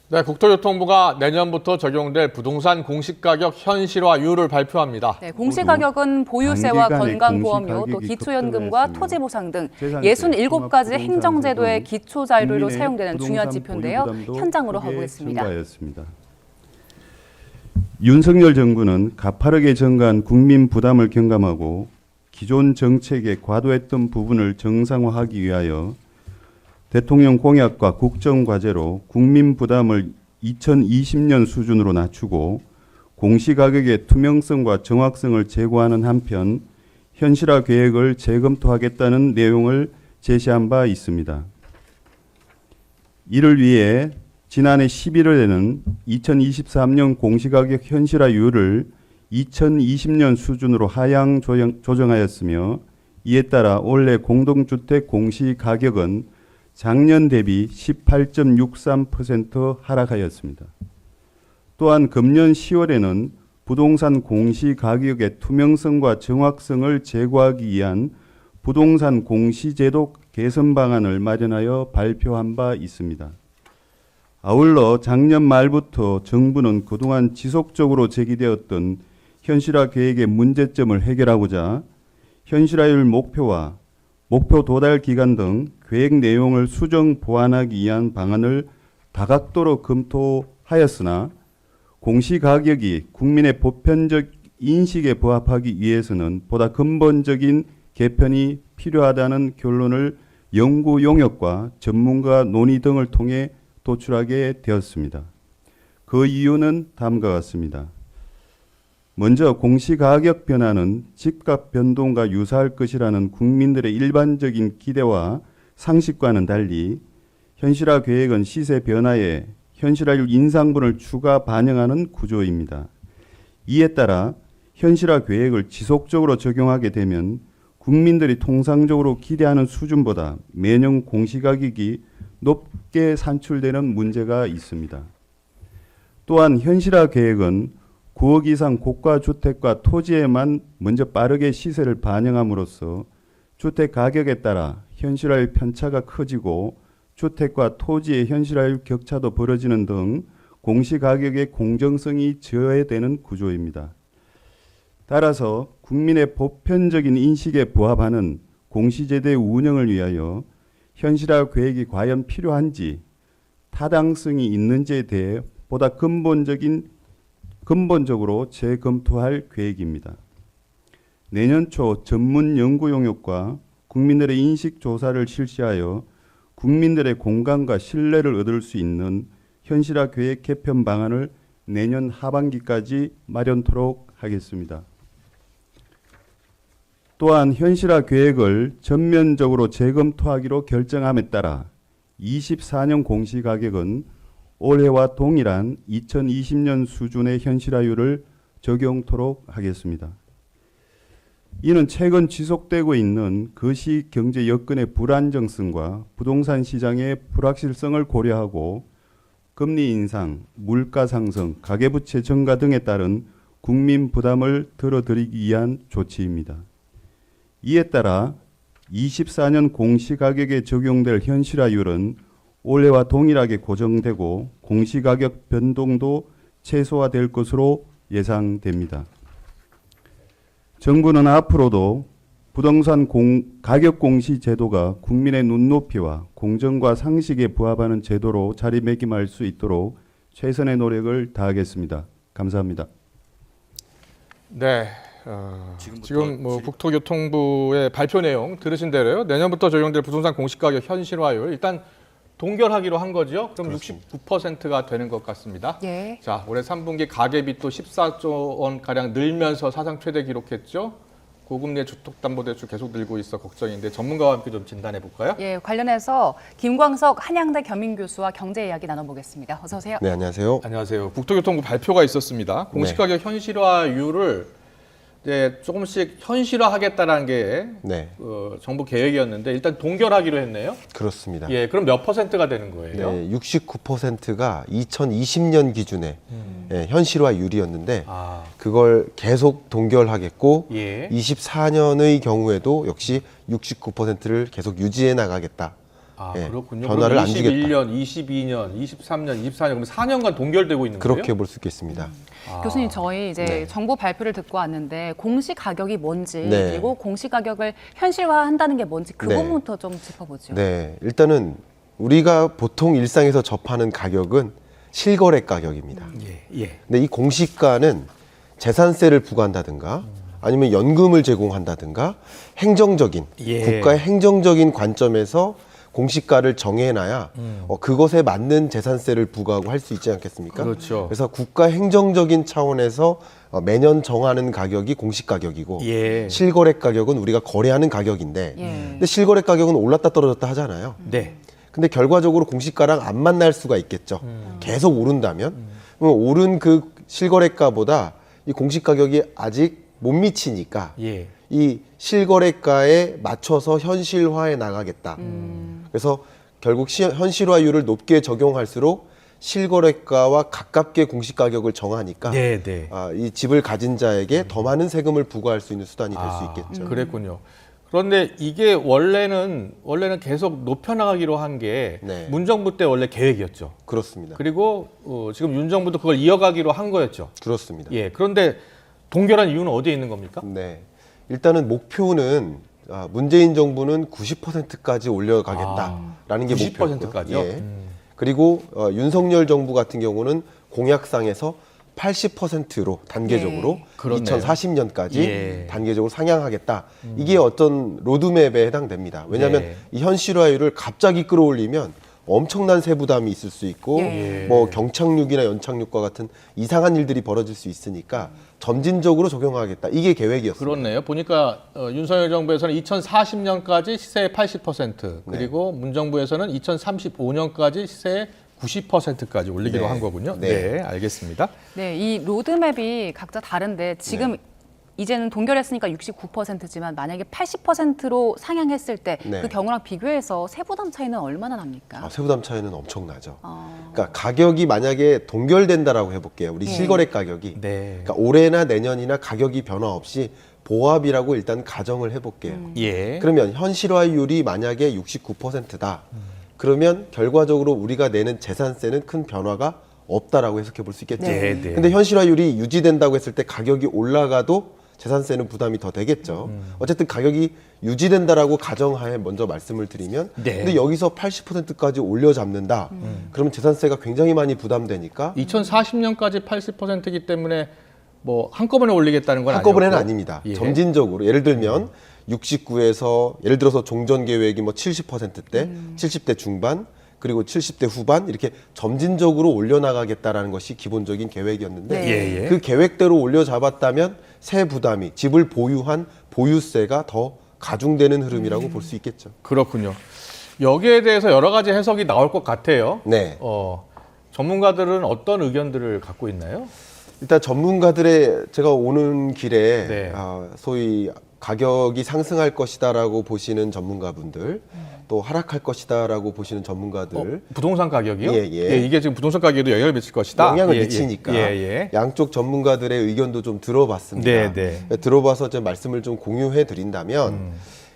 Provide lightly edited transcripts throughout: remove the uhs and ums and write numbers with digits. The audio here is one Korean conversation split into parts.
네, 국토교통부가 내년부터 적용될 부동산 공시가격 현실화율을 발표합니다. 네, 공시가격은 보유세와 건강보험료, 또 기초연금과 토지보상 등 67가지 행정제도의 기초자료로 사용되는 중요한 지표인데요. 현장으로 가보겠습니다. 윤석열 정부는 가파르게 증가한 국민 부담을 경감하고 기존 정책에 과도했던 부분을 정상화하기 위하여 대통령 공약과 국정과제로 국민 부담을 2020년 수준으로 낮추고 공시가격의 투명성과 정확성을 제고하는 한편 현실화 계획을 재검토하겠다는 내용을 제시한 바 있습니다. 이를 위해 지난해 11월에는 2023년 공시가격 현실화율을 2020년 수준으로 하향 조정하였으며 이에 따라 올해 공동주택 공시가격은 작년 대비 18.63% 하락하였습니다. 또한 금년 10월에는 부동산 공시가격의 투명성과 정확성을 제고하기 위한 부동산 공시제도 개선 방안을 마련하여 발표한 바 있습니다. 아울러 작년 말부터 정부는 그동안 지속적으로 제기되었던 현실화 계획의 문제점을 해결하고자 현실화율 목표와 목표 도달 기간 등 계획 내용을 수정 보완하기 위한 방안을 다각도로 검토하였으나 공시가격이 국민의 보편적 인식에 부합하기 위해서는 보다 근본적인 개편이 필요하다는 결론을 연구 용역과 전문가 논의 등을 통해 도출하게 되었습니다. 그 이유는 다음과 같습니다. 먼저 공시가격 변화는 집값 변동과 유사할 것이라는 국민들의 일반적인 기대와 상식과는 달리 현실화 계획은 시세 변화에 현실화율 인상분을 추가 반영하는 구조입니다. 이에 따라 현실화 계획을 지속적으로 적용하게 되면 국민들이 통상적으로 기대하는 수준보다 매년 공시가격이 높게 산출되는 문제가 있습니다. 또한 현실화 계획은 9억 이상 고가 주택과 토지에만 먼저 빠르게 시세를 반영함으로써 주택 가격에 따라 현실화율 편차가 커지고 주택과 토지의 현실화율 격차도 벌어지는 등 공시가격의 공정성이 저해되는 구조입니다. 따라서 국민의 보편적인 인식에 부합하는 공시제도의 운영을 위하여 현실화 계획이 과연 필요한지 타당성이 있는지에 대해 보다 근본적으로 재검토할 계획입니다. 내년 초 전문 연구 용역과 국민들의 인식 조사를 실시하여 국민들의 공감과 신뢰를 얻을 수 있는 현실화 계획 개편 방안을 내년 하반기까지 마련토록 하겠습니다. 또한 현실화 계획을 전면적으로 재검토하기로 결정함에 따라 24년 공시가격은 올해와 동일한 2020년 수준의 현실화율을 적용토록 하겠습니다. 이는 최근 지속되고 있는 거시 경제 여건의 불안정성과 부동산 시장의 불확실성을 고려하고 금리 인상, 물가 상승, 가계부채 증가 등에 따른 국민 부담을 덜어드리기 위한 조치입니다. 이에 따라 24년 공시가격에 적용될 현실화율은 올해와 동일하게 고정되고 공시가격 변동도 최소화될 것으로 예상됩니다. 정부는 앞으로도 부동산 가격 공시 제도가 국민의 눈높이와 공정과 상식에 부합하는 제도로 자리매김할 수 있도록 최선의 노력을 다하겠습니다. 감사합니다. 네, 지금 국토교통부의 발표 내용 들으신 대로요. 내년부터 적용될 부동산 공시가격 현실화율 일단 동결하기로 한 거죠. 그럼 그렇습니다. 69%가 되는 것 같습니다. 예. 자, 올해 3분기 가계비 또 14조 원 가량 늘면서 사상 최대 기록했죠. 고금리의 주택담보대출 계속 늘고 있어 걱정인데 전문가와 함께 좀 진단해 볼까요? 예, 관련해서 김광석 한양대 겸임교수와 경제 이야기 나눠보겠습니다. 어서 오세요. 네, 안녕하세요. 안녕하세요. 국토교통부 발표가 있었습니다. 공시가격 현실화율을 이제 조금씩 현실화하겠다라는 게 정부 계획이었는데 일단 동결하기로 했네요. 그렇습니다. 예, 그럼 몇 퍼센트가 되는 거예요? 네, 69%가 2020년 기준의 현실화율이었는데 그걸 계속 동결하겠고 24년의 경우에도 역시 69%를 계속 유지해 나가겠다. 아, 그렇군요. 변화를 안 주겠다. 21년, 22년, 23년, 24년 그럼 4년간 동결되고 있는 거예요? 그렇게 볼 수 있겠습니다. 교수님, 저희 이제 네. 정부 발표를 듣고 왔는데 공시 가격이 뭔지 네. 그리고 공시 가격을 현실화한다는 게 뭔지 그 네. 부분부터 좀 짚어보죠. 네, 일단은 우리가 보통 일상에서 접하는 가격은 실거래 가격입니다. 예. 근데 이 공시가는 재산세를 부과한다든가 아니면 연금을 제공한다든가 행정적인 예. 국가의 행정적인 관점에서 공시가를 정해놔야 그것에 맞는 재산세를 부과하고 할 수 있지 않겠습니까? 그렇죠. 그래서 국가 행정적인 차원에서 매년 정하는 가격이 공시 가격이고 예. 실거래 가격은 우리가 거래하는 가격인데 예. 근데 실거래 가격은 올랐다 떨어졌다 하잖아요. 네. 근데 결과적으로 공시가랑 안 만날 수가 있겠죠. 계속 오른다면 그럼 오른 그 실거래가보다 이 공시가격이 아직 못 미치니까 예. 이 실거래가에 맞춰서 현실화해 나가겠다. 그래서 결국 현실화율을 높게 적용할수록 실거래가와 가깝게 공시가격을 정하니까 네. 이 집을 가진 자에게 더 많은 세금을 부과할 수 있는 수단이 될 수 있겠죠. 그랬군요. 그런데 이게 원래는 계속 높여나가기로 한 게 네. 문정부 때 원래 계획이었죠. 그렇습니다. 그리고 지금 윤 정부도 그걸 이어가기로 한 거였죠. 그렇습니다. 예. 그런데 동결한 이유는 어디에 있는 겁니까? 네. 일단은 목표는 문재인 정부는 90%까지 올려가겠다라는 게 목표고요. 90%까지요? 예. 그리고 윤석열 정부 같은 경우는 공약상에서 80%로 단계적으로 네. 그렇네요. 2040년까지 예. 단계적으로 상향하겠다. 이게 어떤 로드맵에 해당됩니다. 왜냐하면 예. 이 현실화율을 갑자기 끌어올리면 엄청난 세부담이 있을 수 있고 예. 뭐 경착륙이나 연착륙과 같은 이상한 일들이 벌어질 수 있으니까 점진적으로 적용하겠다. 이게 계획이었습니다. 그렇네요. 보니까 윤석열 정부에서는 2040년까지 시세의 80% 그리고 문정부에서는 2035년까지 시세의 90%까지 올리기로 네. 한 거군요. 네. 네, 알겠습니다. 네, 이 로드맵이 각자 다른데 지금 이제는 동결했으니까 69%지만 만약에 80%로 상향했을 때 그 네. 경우랑 비교해서 세부담 차이는 얼마나 납니까? 세부담 차이는 엄청나죠. 그러니까 가격이 만약에 동결된다라고 해볼게요. 우리 실거래 가격이. 네. 그러니까 올해나 내년이나 가격이 변화 없이 보합이라고 일단 가정을 해볼게요. 예. 그러면 현실화율이 만약에 69%다. 그러면 결과적으로 우리가 내는 재산세는 큰 변화가 없다라고 해석해 볼 수 있겠죠. 네. 근데 현실화율이 유지된다고 했을 때 가격이 올라가도 재산세는 부담이 더 되겠죠. 어쨌든 가격이 유지된다라고 가정하에 먼저 말씀을 드리면 네. 근데 여기서 80%까지 올려잡는다. 그러면 재산세가 굉장히 많이 부담되니까 2040년까지 80%이기 때문에 뭐 한꺼번에 올리겠다는 건 한꺼번에는 아니었고. 아닙니다. 예. 점진적으로 예를 들면 69에서 예를 들어서 종전 계획이 뭐 70%대, 70대 중반 그리고 70대 후반 이렇게 점진적으로 올려나가겠다라는 것이 기본적인 계획이었는데 네. 예. 그 계획대로 올려잡았다면 세 부담이 집을 보유한 보유세가 더 가중되는 흐름이라고 볼 수 있겠죠. 그렇군요. 여기에 대해서 여러 가지 해석이 나올 것 같아요. 네. 전문가들은 어떤 의견들을 갖고 있나요? 일단 전문가들의 제가 오는 길에 네. 소위 가격이 상승할 것이다라고 보시는 전문가분들 또 하락할 것이다라고 보시는 전문가들 부동산 가격이요? 예. 이게 지금 부동산 가격에도 영향을 미칠 것이다. 영향을 미치니까 예. 양쪽 전문가들의 의견도 좀 들어봤습니다. 네. 들어봐서 제 말씀을 좀 공유해 드린다면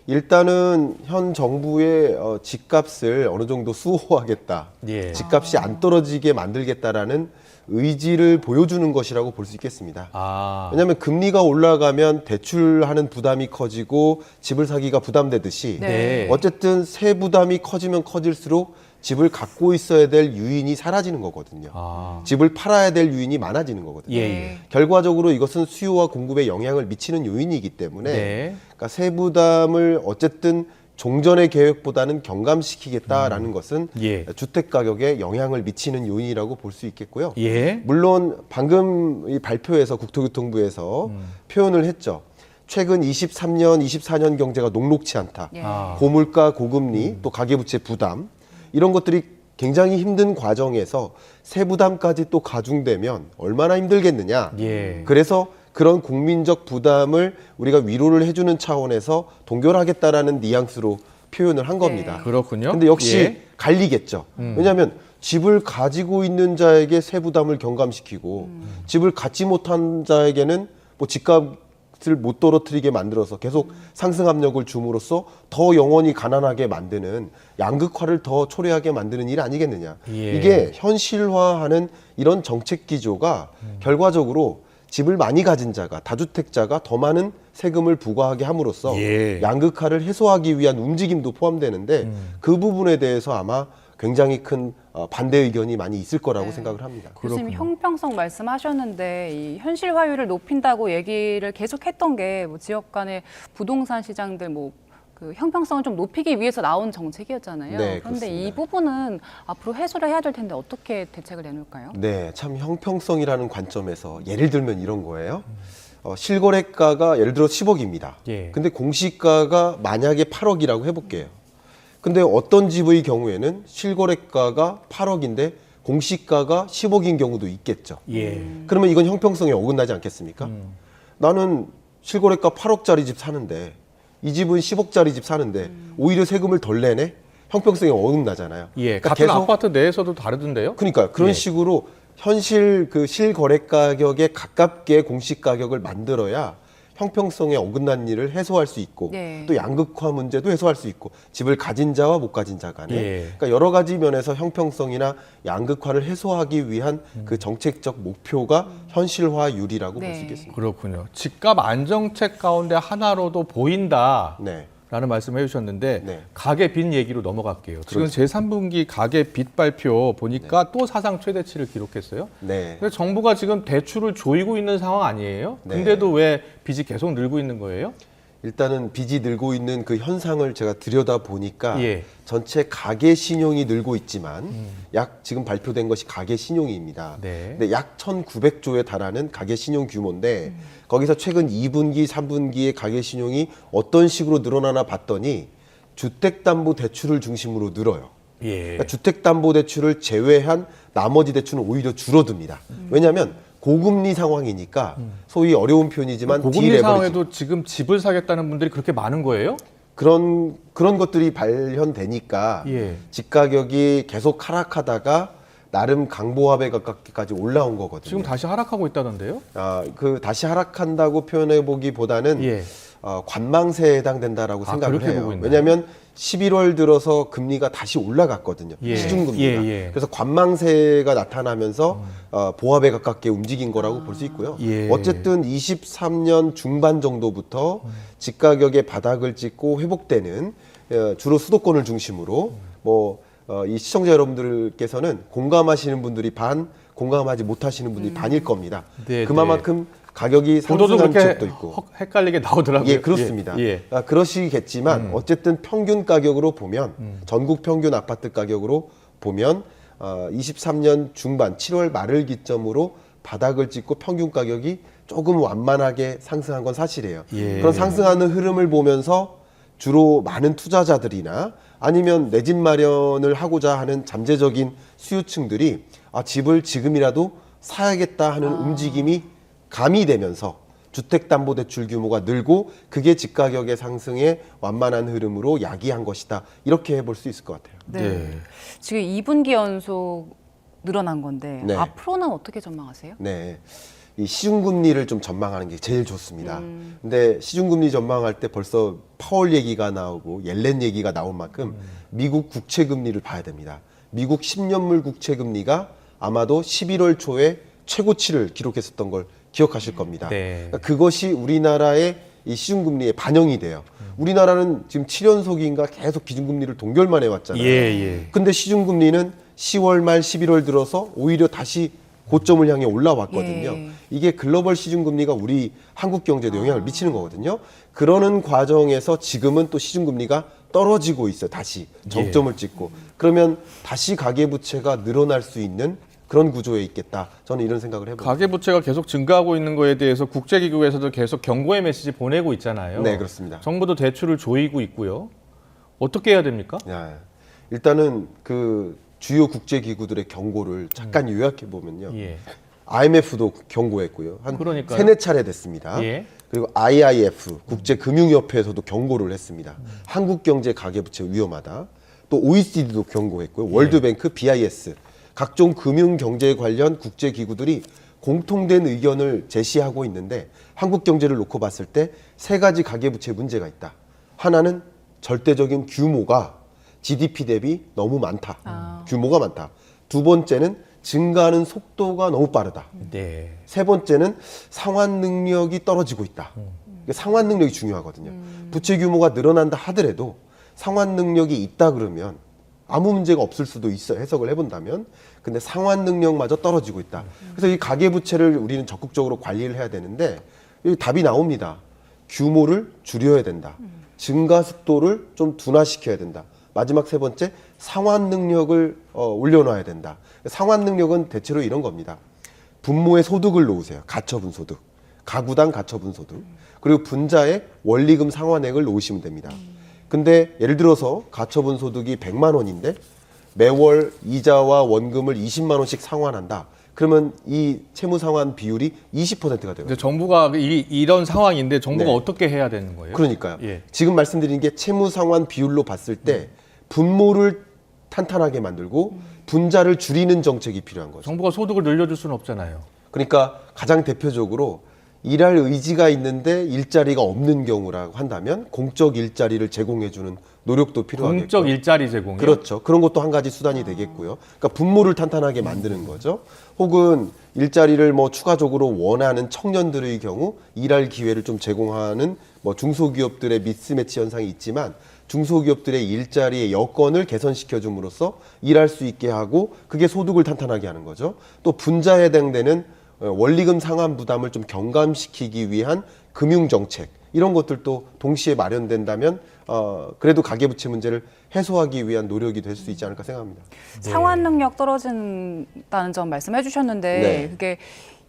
일단은 현 정부의 집값을 어느 정도 수호하겠다. 예. 집값이 안 떨어지게 만들겠다라는 의지를 보여주는 것이라고 볼 수 있겠습니다. 왜냐하면 금리가 올라가면 대출하는 부담이 커지고 집을 사기가 부담되듯이 네. 어쨌든 세 부담이 커지면 커질수록 집을 갖고 있어야 될 유인이 사라지는 거거든요. 집을 팔아야 될 유인이 많아지는 거거든요. 예. 결과적으로 이것은 수요와 공급에 영향을 미치는 요인이기 때문에 네. 그러니까 세 부담을 어쨌든 종전의 계획보다는 경감시키겠다라는 것은 예. 주택 가격에 영향을 미치는 요인이라고 볼 수 있겠고요. 예. 물론 방금 이 발표에서 국토교통부에서 표현을 했죠. 최근 23년, 24년 경제가 녹록치 않다. 예. 고물가, 고금리, 또 가계부채 부담 이런 것들이 굉장히 힘든 과정에서 세부담까지 또 가중되면 얼마나 힘들겠느냐. 예. 그래서 그런 국민적 부담을 우리가 위로를 해주는 차원에서 동결하겠다라는 뉘앙스로 표현을 한 겁니다. 그렇군요. 근데 역시 예. 갈리겠죠. 왜냐하면 집을 가지고 있는 자에게 세부담을 경감시키고 집을 갖지 못한 자에게는 뭐 집값 못 떨어뜨리게 만들어서 계속 상승 압력을 줌으로써 더 영원히 가난하게 만드는 양극화를 더 초래하게 만드는 일 아니겠느냐. 예. 이게 현실화하는 이런 정책 기조가 결과적으로 집을 많이 가진 자가, 다주택자가 더 많은 세금을 부과하게 함으로써 예. 양극화를 해소하기 위한 움직임도 포함되는데 그 부분에 대해서 아마 굉장히 큰 반대 의견이 많이 있을 거라고 생각을 합니다. 교수님 형평성 말씀하셨는데 이 현실화율을 높인다고 얘기를 계속했던 게 뭐 지역 간의 부동산 시장들 그 형평성을 좀 높이기 위해서 나온 정책이었잖아요. 네, 그런데 이 그렇습니다. 부분은 앞으로 해소를 해야 될 텐데 어떻게 대책을 내놓을까요? 네, 참 형평성이라는 관점에서 예를 들면 이런 거예요. 실거래가가 예를 들어 10억입니다. 예. 근데 공시가가 만약에 8억이라고 해볼게요. 근데 어떤 집의 경우에는 실거래가가 8억인데 공시가가 10억인 경우도 있겠죠. 예. 그러면 이건 형평성에 어긋나지 않겠습니까? 나는 실거래가 8억짜리 집 사는데 이 집은 10억짜리 집 사는데 오히려 세금을 덜 내네? 형평성에 어긋나잖아요. 예. 그러니까 같은 계속 아파트 내에서도 다르던데요? 그러니까 그런 예. 식으로 현실 그 실거래 가격에 가깝게 공시 가격을 만들어야 형평성에 어긋난 일을 해소할 수 있고 네. 또 양극화 문제도 해소할 수 있고 집을 가진 자와 못 가진 자 간에 예. 그러니까 여러 가지 면에서 형평성이나 양극화를 해소하기 위한 그 정책적 목표가 현실화율이라고 볼 수 네. 있겠습니다. 그렇군요. 집값 안정책 가운데 하나로도 보인다. 네. 라는 말씀을 해주셨는데 네. 가계 빚 얘기로 넘어갈게요. 지금 그렇죠. 제3분기 가계 빚 발표 보니까 또 사상 최대치를 기록했어요. 네. 근데 정부가 지금 대출을 조이고 있는 상황 아니에요? 네. 근데도 왜 빚이 계속 늘고 있는 거예요? 일단은 빚이 늘고 있는 그 현상을 제가 들여다 보니까 예. 전체 가계 신용이 늘고 있지만 약 지금 발표된 것이 가계 신용입니다. 네. 근데 약 1,900조에 달하는 가계 신용 규모인데 거기서 최근 2분기, 3분기의 가계 신용이 어떤 식으로 늘어나나 봤더니 주택담보대출을 중심으로 늘어요. 예. 그러니까 주택담보대출을 제외한 나머지 대출은 오히려 줄어듭니다. 왜냐하면 고금리 상황이니까 소위 어려운 표현이지만 고금리 디레버리지. 상황에도 지금 집을 사겠다는 분들이 그렇게 많은 거예요? 그런 것들이 발현되니까 예. 집 가격이 계속 하락하다가 나름 강보합에 가깝게까지 올라온 거거든요. 지금 다시 하락하고 있다던데요? 그 다시 하락한다고 표현해 보기보다는 예. 관망세에 해당된다라고 생각을 그렇게 해요. 보고 있나요? 왜냐하면 11월 들어서 금리가 다시 올라갔거든요. 예. 시중금리가. 예, 예. 그래서 관망세가 나타나면서 보합에 가깝게 움직인 거라고 볼 수 있고요. 예. 어쨌든 23년 중반 정도부터 집 가격의 바닥을 찍고 회복되는 주로 수도권을 중심으로 이 시청자 여러분들께서는 공감하시는 분들이 반, 공감하지 못하시는 분들이 반일 겁니다. 네, 그만큼 가격이 보도도 상승한 그렇게 적도 있고. 헷갈리게 나오더라고요. 예, 그렇습니다. 예. 그러시겠지만 어쨌든 평균 가격으로 보면 전국 평균 아파트 가격으로 보면 23년 중반 7월 말을 기점으로 바닥을 찍고 평균 가격이 조금 완만하게 상승한 건 사실이에요. 예. 그런 상승하는 흐름을 보면서 주로 많은 투자자들이나 아니면 내 집 마련을 하고자 하는 잠재적인 수요층들이 집을 지금이라도 사야겠다 하는 움직임이 가미되면서 주택담보대출 규모가 늘고 그게 집가격의 상승에 완만한 흐름으로 야기한 것이다. 이렇게 볼 수 있을 것 같아요. 네. 지금 2분기 연속 늘어난 건데 네. 앞으로는 어떻게 전망하세요? 네. 이 시중금리를 좀 전망하는 게 제일 좋습니다. 근데 시중금리 전망할 때 벌써 파월 얘기가 나오고 옐렌 얘기가 나온 만큼 미국 국채금리를 봐야 됩니다. 미국 10년물 국채금리가 아마도 11월 초에 최고치를 기록했었던 걸 기억하실 겁니다. 네. 그러니까 그것이 우리나라의 이 시중금리에 반영이 돼요. 우리나라는 지금 7연속인가 계속 기준금리를 동결만 해왔잖아요. 예. 근데 시중금리는 10월 말 11월 들어서 오히려 다시 고점을 향해 올라왔거든요. 예. 이게 글로벌 시중금리가 우리 한국 경제에도 영향을 미치는 거거든요. 그러는 과정에서 지금은 또 시중금리가 떨어지고 있어요. 다시 정점을 찍고. 그러면 다시 가계부채가 늘어날 수 있는 그런 구조에 있겠다. 저는 이런 생각을 해봅니다. 가계부채가 계속 증가하고 있는 거에 대해서 국제기구에서도 계속 경고의 메시지 보내고 있잖아요. 네, 그렇습니다. 정부도 대출을 조이고 있고요. 어떻게 해야 됩니까? 일단은 그 주요 국제기구들의 경고를 잠깐 요약해 보면요. 예. IMF도 경고했고요. 한 그러니까요. 3-4차례 됐습니다. 예. 그리고 IIF, 국제금융협회에서도 경고를 했습니다. 한국경제 가계부채 위험하다. 또 OECD도 경고했고요. 월드뱅크, BIS, 각종 금융경제 관련 국제기구들이 공통된 의견을 제시하고 있는데 한국 경제를 놓고 봤을 때 세 가지 가계부채 문제가 있다. 하나는 절대적인 규모가 GDP 대비 너무 많다. 규모가 많다. 두 번째는 증가하는 속도가 너무 빠르다. 네. 세 번째는 상환 능력이 떨어지고 있다. 상환 능력이 중요하거든요. 부채 규모가 늘어난다 하더라도 상환 능력이 있다 그러면 아무 문제가 없을 수도 있어, 해석을 해본다면. 근데 상환 능력마저 떨어지고 있다. 그래서 이 가계부채를 우리는 적극적으로 관리를 해야 되는데 여기 답이 나옵니다. 규모를 줄여야 된다. 증가 속도를 좀 둔화시켜야 된다. 마지막 세 번째, 상환 능력을 올려놔야 된다. 상환 능력은 대체로 이런 겁니다. 분모의 소득을 놓으세요. 가처분 소득. 가구당 가처분 소득. 그리고 분자의 원리금 상환액을 놓으시면 됩니다. 근데 예를 들어서 가처분 소득이 100만 원인데 매월 이자와 원금을 20만 원씩 상환한다. 그러면 이 채무 상환 비율이 20%가 돼요. 근데 정부가 이런 상황인데 정부가 네. 어떻게 해야 되는 거예요? 그러니까요. 예. 지금 말씀드린 게 채무 상환 비율로 봤을 때 분모를 탄탄하게 만들고 분자를 줄이는 정책이 필요한 거죠. 정부가 소득을 늘려줄 수는 없잖아요. 그러니까 가장 대표적으로 일할 의지가 있는데 일자리가 없는 경우라고 한다면 공적 일자리를 제공해주는 노력도 필요하겠고. 공적 일자리 제공이요? 그렇죠. 그런 것도 한 가지 수단이 되겠고요. 그러니까 분모를 탄탄하게 만드는 거죠. 혹은 일자리를 뭐 추가적으로 원하는 청년들의 경우 일할 기회를 좀 제공하는 뭐 중소기업들의 미스매치 현상이 있지만 중소기업들의 일자리의 여건을 개선시켜 줌으로써 일할 수 있게 하고 그게 소득을 탄탄하게 하는 거죠. 또 분자에 해당되는 원리금 상환 부담을 좀 경감시키기 위한 금융정책 이런 것들도 동시에 마련된다면 그래도 가계부채 문제를 해소하기 위한 노력이 될 수 있지 않을까 생각합니다. 상환 능력 떨어진다는 점 말씀해 주셨는데 네. 그게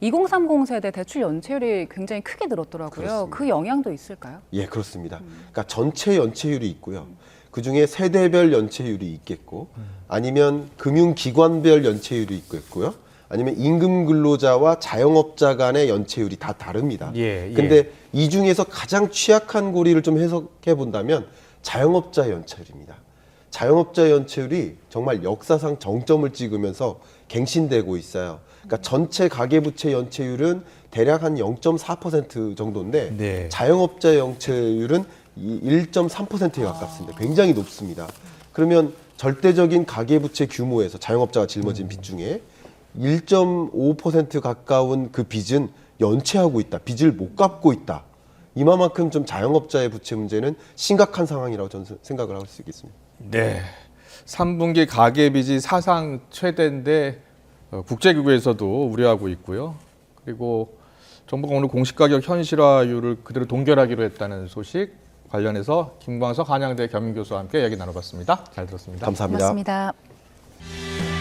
2030 세대 대출 연체율이 굉장히 크게 늘었더라고요. 그렇습니다. 그 영향도 있을까요? 예, 그렇습니다. 그러니까 전체 연체율이 있고요. 그중에 세대별 연체율이 있겠고 아니면 금융기관별 연체율이 있겠고요. 아니면 임금 근로자와 자영업자 간의 연체율이 다 다릅니다. 예, 예. 근데 이 중에서 가장 취약한 고리를 좀 해석해 본다면 자영업자 연체율입니다. 자영업자 연체율이 정말 역사상 정점을 찍으면서 갱신되고 있어요. 그러니까 전체 가계부채 연체율은 대략 한 0.4% 정도인데 네. 자영업자 연체율은 1.3%에 가깝습니다. 굉장히 높습니다. 그러면 절대적인 가계부채 규모에서 자영업자가 짊어진 빚 중에 1.5% 가까운 그 빚은 연체하고 있다. 빚을 못 갚고 있다. 이만큼 좀 자영업자의 부채 문제는 심각한 상황이라고 저는 생각을 할 수 있겠습니다. 네. 3분기 가계빚이 사상 최대인데 국제기구에서도 우려하고 있고요. 그리고 정부가 오늘 공시가격 현실화율을 그대로 동결하기로 했다는 소식 관련해서 김광석 한양대 겸임교수와 함께 이야기 나눠봤습니다. 잘 들었습니다. 감사합니다. 고맙습니다.